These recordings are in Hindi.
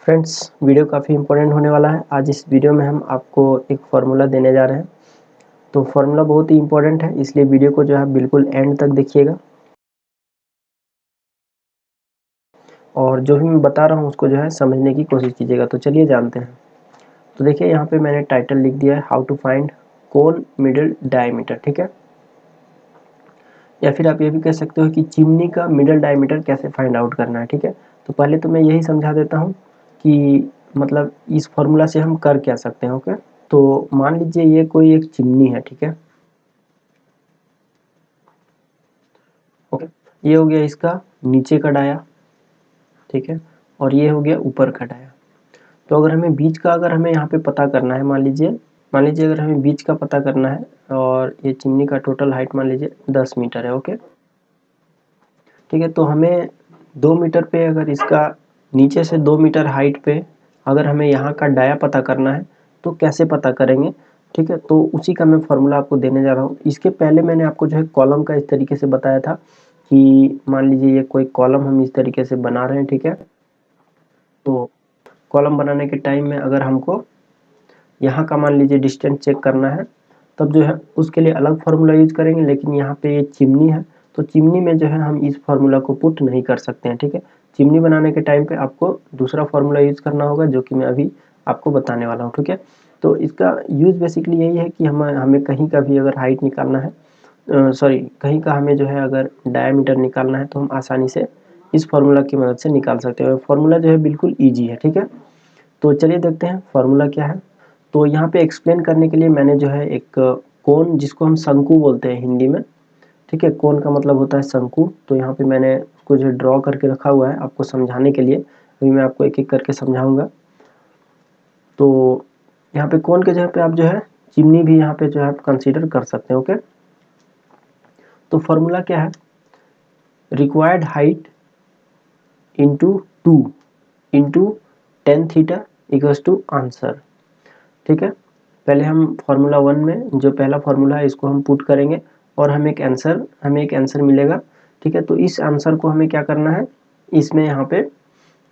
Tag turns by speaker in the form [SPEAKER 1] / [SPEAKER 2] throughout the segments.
[SPEAKER 1] फ्रेंड्स, वीडियो काफ़ी इंपॉर्टेंट होने वाला है। आज इस वीडियो में हम आपको एक फार्मूला देने जा रहे हैं। तो फार्मूला बहुत ही इंपॉर्टेंट है, इसलिए वीडियो को जो है बिल्कुल एंड तक देखिएगा और जो भी मैं बता रहा हूँ उसको जो है समझने की कोशिश कीजिएगा। तो चलिए जानते हैं। तो देखिए यहाँ पे मैंने टाइटल लिख दिया है, how to find cone middle diameter. ठीक है, या फिर आप ये भी कह सकते हो कि चिमनी का मिडल डायमीटर कैसे फाइंड आउट करना है। ठीक है, तो पहले तो मैं यही समझा देता हूँ कि मतलब इस फॉर्मूला से हम कर क्या सकते हैं। ओके, तो मान लीजिए ये कोई एक चिमनी है। ठीक है, ओके, ये हो गया इसका नीचे का डाया। ठीक है, और ये हो गया ऊपर का डाया। तो अगर हमें बीच का यहाँ पे पता करना है, मान लीजिए अगर हमें बीच का पता करना है और ये चिमनी का टोटल हाइट मान लीजिए 10 मीटर है। ओके, ठीक है, तो हमें 2 मीटर पे अगर इसका नीचे से 2 मीटर हाइट पे अगर हमें यहाँ का डाया पता करना है तो कैसे पता करेंगे। ठीक है, तो उसी का मैं फॉर्मूला आपको देने जा रहा हूँ। इसके पहले मैंने आपको जो है कॉलम का इस तरीके से बताया था कि मान लीजिए ये कोई कॉलम हम इस तरीके से बना रहे हैं। ठीक है, तो कॉलम बनाने के टाइम में अगर हमको यहाँ का मान लीजिए डिस्टेंस चेक करना है तब जो है उसके लिए अलग फार्मूला यूज करेंगे, लेकिन यहाँ पे ये चिमनी है तो चिमनी में जो है हम इस फार्मूला को पुट नहीं कर सकते हैं। ठीक है, चिमनी बनाने के टाइम पे आपको दूसरा फार्मूला यूज करना होगा जो कि मैं अभी आपको बताने वाला हूँ। ठीक है, तो इसका यूज बेसिकली यही है कि हमें कहीं का भी अगर हाइट निकालना है, कहीं का हमें जो है अगर डायमीटर निकालना है तो हम आसानी से इस फार्मूला की मदद से निकाल सकते हैं। फार्मूला जो है बिल्कुल ईजी है। ठीक है, तो चलिए देखते हैं फार्मूला क्या है। तो यहाँ पे एक्सप्लेन करने के लिए मैंने जो है एक कोन, जिसको हम शंकु बोलते हैं हिंदी में। ठीक है, कोन का मतलब होता है शंकु। तो यहाँ पे मैंने उसको जो ड्रॉ करके रखा हुआ है आपको समझाने के लिए। अभी मैं आपको एक एक करके समझाऊंगा। तो यहाँ पे कोन के जगह पे आप जो है चिमनी भी यहाँ पे जो है आप कंसीडर कर सकते हैं। ओके, तो फार्मूला क्या है, required height into 2 into tan theta equals to answer. ठीक है, पहले हम फार्मूला 1 में जो पहला फार्मूला है इसको हम पुट करेंगे और हमें एक आंसर मिलेगा। ठीक है, तो इस आंसर को हमें क्या करना है, इसमें यहाँ पे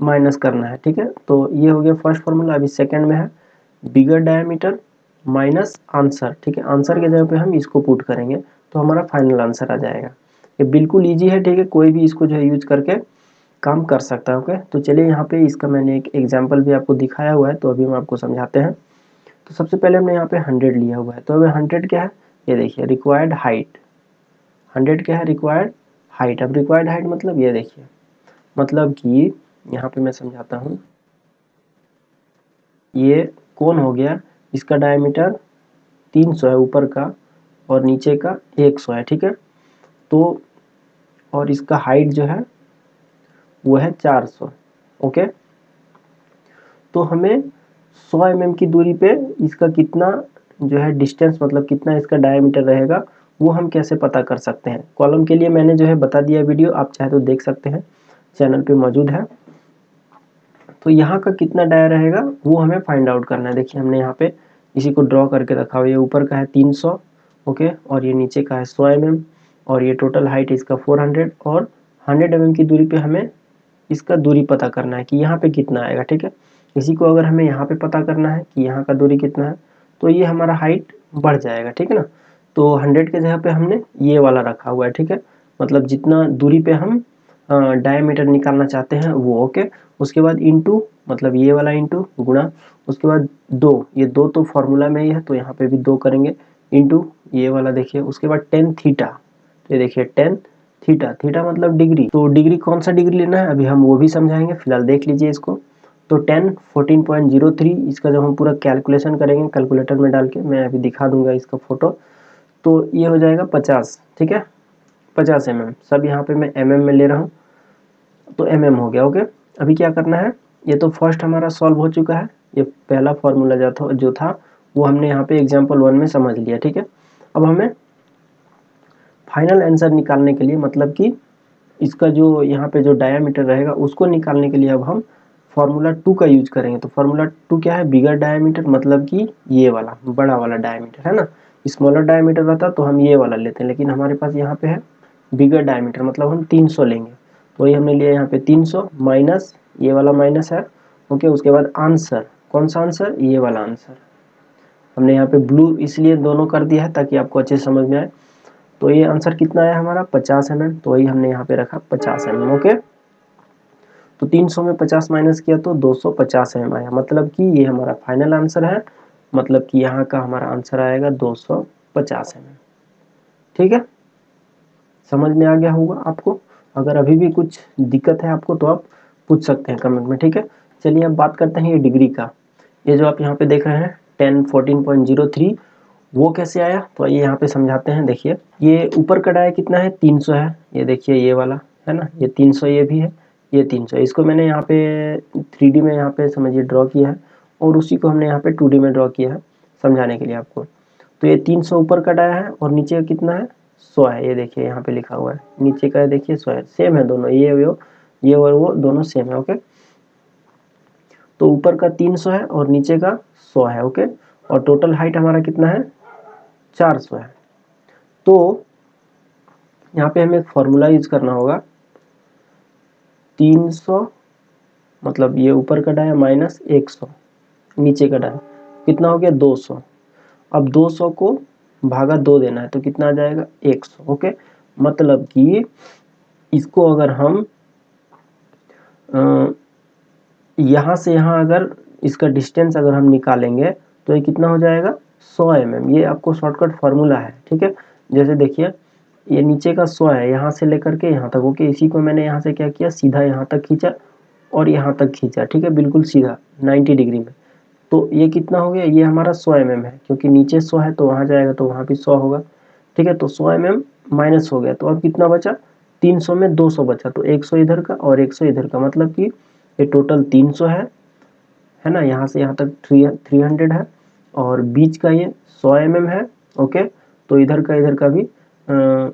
[SPEAKER 1] माइनस करना है। ठीक है, तो ये हो गया फर्स्ट फार्मूला। अभी सेकंड में है बिगर डायमीटर माइनस आंसर। ठीक है, आंसर के जगह पे हम इसको पुट करेंगे तो हमारा फाइनल आंसर आ जाएगा। ये बिल्कुल ईजी है। ठीक है, कोई भी इसको जो है यूज करके काम कर सकता है। ओके, तो चलिए यहाँ पे इसका मैंने एक एग्जाम्पल भी आपको दिखाया हुआ है, तो अभी हम आपको समझाते हैं। तो सबसे पहले हमने यहाँ पे 100 लिया हुआ है। तो अगर 100 क्या है, ये देखिए रिक्वायर्ड हाइट। 100 क्या है, रिक्वायर्ड हाइट। अब रिक्वायर्ड हाइट मतलब ये देखिए, मतलब कि यहाँ पे मैं समझाता हूँ। ये कौन हो गया, इसका डायमीटर 300 है ऊपर का और नीचे का 100 है। ठीक है, तो और इसका हाइट जो है वो है 400। ओके, तो हमें 100 mm की दूरी पे इसका कितना जो है डिस्टेंस, मतलब कितना इसका डायमीटर रहेगा, वो हम कैसे पता कर सकते हैं। कॉलम के लिए मैंने जो है बता दिया वीडियो, आप चाहे तो देख सकते हैं, चैनल पे मौजूद है। तो यहाँ का कितना डाया रहेगा वो हमें फाइंड आउट करना है। देखिए हमने यहाँ पे इसी को ड्रॉ करके रखा हुआ है। ये ऊपर का है 300, ओके, और ये नीचे का है 100 mm और ये टोटल हाइट इसका 400 और 100 mm की दूरी पे हमें इसका दूरी पता करना है कि यहाँ पे कितना आएगा। ठीक है, इसी को अगर हमें यहाँ पे पता करना है कि यहाँ का दूरी कितना है तो ये हमारा हाइट बढ़ जाएगा। ठीक है ना, तो 100 के जगह पे हमने ये वाला रखा हुआ है। ठीक है, मतलब जितना दूरी पे हम डायमीटर निकालना चाहते हैं वो। ओके, उसके बाद इंटू, मतलब ये वाला इंटू गुणा, उसके बाद 2, ये 2 तो फॉर्मूला में ही है तो यहाँ पे भी 2 करेंगे, इंटू ये वाला देखिए, उसके बाद टेन थीटा। तो ये देखिए टेन थीटा, थीटा मतलब डिग्री। तो डिग्री कौन सा डिग्री लेना है अभी हम वो भी समझाएंगे, फिलहाल देख लीजिए इसको। तो 10 14.03, इसका जब हम पूरा कैलकुलेशन करेंगे कैलकुलेटर में डाल के, मैं अभी दिखा दूंगा इसका फोटो, तो ये हो जाएगा 50। ठीक है, 50 mm, सब यहाँ पे मैं mm में ले रहा हूँ तो mm हो गया। ओके, अभी क्या करना है, ये तो फर्स्ट हमारा सॉल्व हो चुका है। ये पहला फॉर्मूला जो था वो हमने यहाँ पे एग्जाम्पल 1 में समझ लिया। ठीक है, अब हमें फाइनल आंसर निकालने के लिए, मतलब कि इसका जो यहाँ पे जो डायामीटर रहेगा उसको निकालने के लिए अब हम फार्मूला 2 का यूज करेंगे। तो फार्मूला 2 क्या है, बिगर डायामीटर, मतलब कि ये वाला बड़ा वाला डायामीटर है ना। स्मॉलर डायामीटर रहता तो हम ये वाला लेते हैं, लेकिन हमारे पास यहाँ पे है बिगर डायामीटर, मतलब हम 300 लेंगे। तो ये हमने लिया यहाँ पे 300 माइनस ये वाला माइनस है, ओके। उसके बाद आंसर, कौन सा आंसर, ये वाला आंसर। हमने यहाँ पे ब्लू इसलिए दोनों कर दिया है ताकि आपको अच्छे समझ में आए। तो ये आंसर कितना आया हमारा 50 mm, तो वही हमने यहाँ पे रखा 50 mm। ओके, तो 300 में 50 माइनस किया तो 250 mm आया, मतलब कि ये हमारा फाइनल आंसर है, मतलब कि यहाँ का हमारा आंसर आएगा 250 mm। ठीक है, समझ में आ गया होगा आपको। अगर अभी भी कुछ दिक्कत है आपको तो आप पूछ सकते हैं कमेंट में। ठीक है, चलिए अब बात करते हैं ये डिग्री का। ये जो आप यहाँ पे देख रहे हैं 10 14.03, वो कैसे आया, तो आइए यहाँ पे समझाते हैं। देखिए ये ऊपर का डाया कितना है, 300 है, ये देखिए ये वाला है ना, ये 300 ये भी है, ये 300। इसको मैंने यहाँ पे 3D में यहाँ पे समझिए ड्रॉ किया है, और उसी को हमने यहाँ पे 2D में ड्रॉ किया है समझाने के लिए आपको। तो ये 300 ऊपर का डाया है और नीचे का कितना है, 100 है। ये देखिए यहाँ पे लिखा हुआ है, नीचे का देखिए 100 है, सेम है दोनों, ये और वो दोनों सेम है। ओके, तो ऊपर का 300 है और नीचे का 100 है। ओके, और टोटल हाइट हमारा कितना है, 400 है। तो यहाँ पे हमें एक फॉर्मूला यूज करना होगा, 300 मतलब ये ऊपर का डाया माइनस 100 नीचे का डाया, कितना हो गया 200। अब 200 को भागा 2 देना है तो कितना आ जाएगा 100। ओके, मतलब कि इसको अगर हम यहाँ से यहाँ अगर इसका डिस्टेंस अगर हम निकालेंगे तो ये कितना हो जाएगा 100 mm। ये आपको शॉर्टकट फार्मूला है। ठीक है, जैसे देखिए ये नीचे का 100 है, यहाँ से लेकर के यहाँ तक। ओके, इसी को मैंने यहाँ से क्या किया, सीधा यहाँ तक खींचा और यहाँ तक खींचा। ठीक है, बिल्कुल सीधा 90 डिग्री में। तो ये कितना हो गया, ये हमारा 100 mm है, क्योंकि नीचे 100 है तो वहाँ जाएगा तो वहाँ भी 100 होगा। ठीक है, तो 100 mm माइनस हो गया, तो अब कितना बचा, 300 में 200 बचा, तो 100 इधर का और 100 इधर का, मतलब कि ये टोटल 300 है ना, यहाँ से यहाँ तक 300 है, और बीच का ये 100 mm है। ओके, तो इधर का भी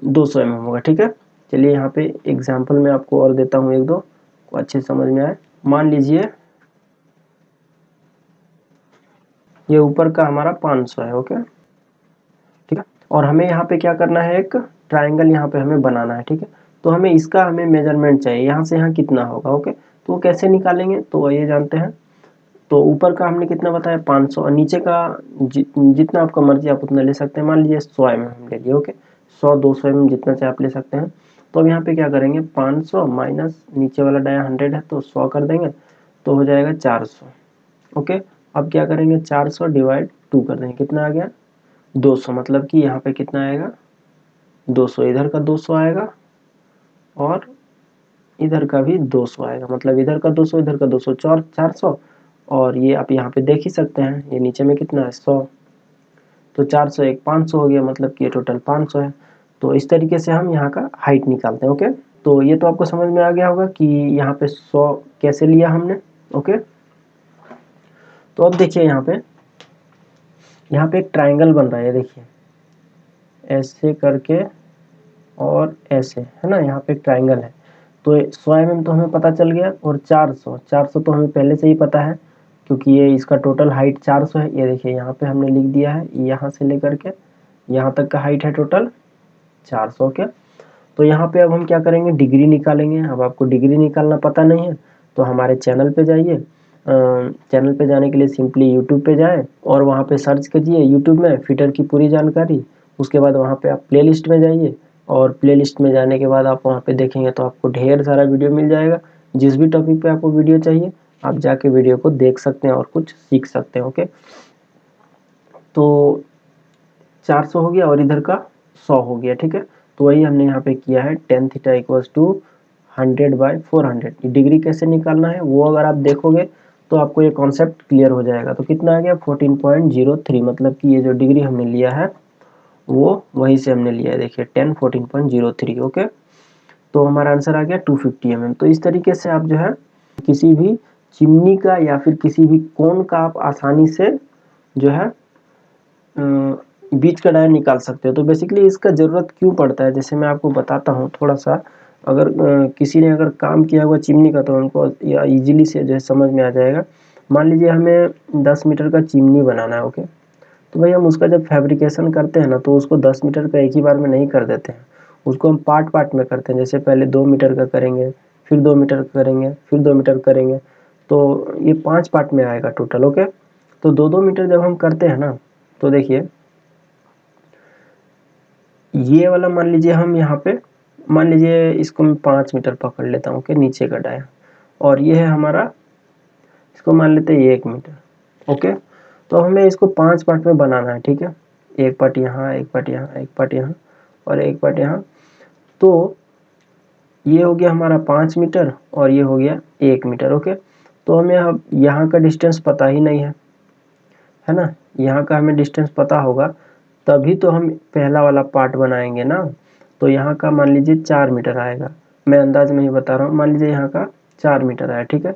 [SPEAKER 1] 200 mm होगा। ठीक है, चलिए यहाँ पे एग्जाम्पल में आपको और देता हूँ, एक दो को अच्छे समझ में आए। मान लीजिए ये ऊपर का हमारा 500 है। ओके, ठीक है, और हमें यहाँ पे क्या करना है, एक ट्राइंगल यहाँ पे हमें बनाना है। ठीक है, तो हमें मेजरमेंट चाहिए, यहाँ से यहाँ कितना होगा। ओके, तो वो कैसे निकालेंगे, तो ये जानते हैं। तो ऊपर का हमने कितना बताया 500, और नीचे का जितना आपका मर्जी आप उतना ले सकते हैं। मान लीजिए 100 mm हम ले लिए। ओके, 100 200 mm जितना चाहे आप ले सकते हैं। तो अब यहाँ पे क्या करेंगे, 500 माइनस नीचे वाला डाया 100 है तो 100 कर देंगे, तो हो जाएगा 400। ओके, अब क्या करेंगे, 400 डिवाइड 2 कर देंगे, कितना आ गया 200, मतलब कि यहाँ पे कितना आएगा 200, इधर का 200 आएगा और इधर का भी 200 आएगा, मतलब इधर का 200 इधर का 200, 400। और ये आप यहाँ पे देख ही सकते हैं, ये नीचे में कितना है 100, तो 400 एक 500 हो गया, मतलब कि ये टोटल 500 है। तो इस तरीके से हम यहाँ का हाइट निकालते हैं। ओके, तो ये तो आपको समझ में आ गया होगा कि यहाँ पे 100 कैसे लिया हमने। ओके, तो अब देखिए यहाँ पे एक ट्राइंगल बन रहा है, देखिए ऐसे करके और ऐसे, है ना, यहाँ पे एक ट्राइंगल है। तो 100 mm तो हमें पता चल गया, और 400 तो हमें पहले से ही पता है, क्योंकि ये इसका टोटल हाइट 400 है। ये देखिए यहाँ पे हमने लिख दिया है, यहाँ से लेकर के यहाँ तक का हाइट है टोटल 400 के। तो यहाँ पे अब हम क्या करेंगे, डिग्री निकालेंगे। अब आपको डिग्री निकालना पता नहीं है तो हमारे चैनल पे जाइए, चैनल पे जाने के लिए सिंपली यूट्यूब पे जाएं और वहाँ पे सर्च कीजिए यूट्यूब में फिटर की पूरी जानकारी। उसके बाद वहाँ पे आप प्लेलिस्ट में जाइए, और प्लेलिस्ट में जाने के बाद आप वहाँ पे देखेंगे तो आपको ढेर सारा वीडियो मिल जाएगा। जिस भी टॉपिक पे आपको वीडियो चाहिए आप जाके वीडियो को देख सकते हैं और कुछ सीख सकते हैं। ओके, तो 400 हो गया और इधर का 100 हो गया। ठीक है, तो वही हमने यहाँ पे किया है, tan theta equals to 100/400। Degree कैसे निकालना है वो अगर आप देखोगे तो आपको ये कॉन्सेप्ट क्लियर हो जाएगा। तो कितना आ गया 14.03, मतलब कि ये जो डिग्री हमने लिया है वो वहीं से हमने लिया है, देखिए 10 14.03। ओके, तो हमारा आंसर आ गया 250 mm। तो इस तरीके से आप जो है किसी भी चिमनी का या फिर किसी भी कोन का आप आसानी से जो है बीच का डाया निकाल सकते हो। तो बेसिकली इसका ज़रूरत क्यों पड़ता है, जैसे मैं आपको बताता हूँ थोड़ा सा। अगर किसी ने अगर काम किया हुआ चिमनी का तो उनको या इजीली से जो है समझ में आ जाएगा। मान लीजिए हमें 10 मीटर का चिमनी बनाना है। ओके, तो भाई हम उसका जब फैब्रिकेशन करते हैं ना तो उसको 10 मीटर का एक ही बार में नहीं कर देते हैं, उसको हम पार्ट में करते हैं। जैसे पहले 2 मीटर का करेंगे, फिर 2 मीटर करेंगे, फिर 2 मीटर करेंगे। तो ये 5 पार्ट में आएगा टोटल। ओके, तो 2-2 मीटर जब हम करते हैं ना, तो देखिए ये वाला मान लीजिए हम यहाँ पे, मान लीजिए इसको मैं 5 मीटर पकड़ लेता हूँ, ओके, नीचे का डाया, और ये है हमारा, इसको मान लेते हैं 1 मीटर। ओके, तो हमें इसको 5 पार्ट में बनाना है, ठीक है, एक पार्ट यहाँ, एक पार्ट यहाँ, एक पार्ट यहाँ और एक पार्ट यहाँ। तो ये हो गया हमारा 5 मीटर और ये हो गया 1 मीटर। ओके, तो हमें अब यहाँ का डिस्टेंस पता ही नहीं है ना, यहाँ का हमें डिस्टेंस पता होगा तभी तो हम पहला वाला पार्ट बनाएंगे ना। तो यहाँ का मान लीजिए 4 मीटर आएगा, मैं अंदाज में ही बता रहा हूँ, मान लीजिए यहाँ का 4 मीटर आया, ठीक है।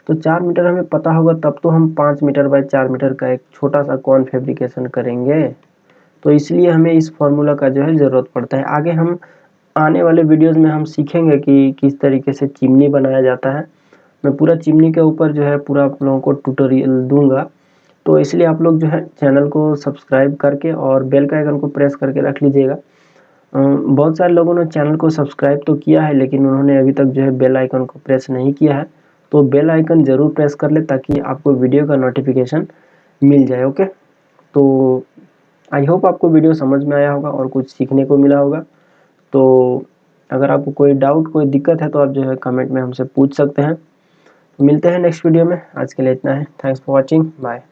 [SPEAKER 1] तो 4 मीटर हमें पता होगा तब तो हम 5 मीटर बाय 4 मीटर का एक छोटा सा कॉन फैब्रिकेशन करेंगे। तो इसलिए हमें इस फॉर्मूला का जो है ज़रूरत पड़ता है। आगे हम आने वाले वीडियोज़ में हम सीखेंगे कि किस तरीके से चिमनी बनाया जाता है। मैं पूरा चिमनी के ऊपर जो है पूरा आप लोगों को ट्यूटोरियल दूंगा, तो इसलिए आप लोग जो है चैनल को सब्सक्राइब करके और बेल का आइकन को प्रेस करके रख लीजिएगा। बहुत सारे लोगों ने चैनल को सब्सक्राइब तो किया है लेकिन उन्होंने अभी तक जो है बेल आइकन को प्रेस नहीं किया है, तो बेल आइकन ज़रूर प्रेस कर ले ताकि आपको वीडियो का नोटिफिकेशन मिल जाए। ओके, तो आई होप आपको वीडियो समझ में आया होगा और कुछ सीखने को मिला होगा। तो अगर आपको कोई डाउट, कोई दिक्कत है तो आप जो है कमेंट में हमसे पूछ सकते हैं। मिलते हैं नेक्स्ट वीडियो में, आज के लिए इतना है। Thanks for watching, bye.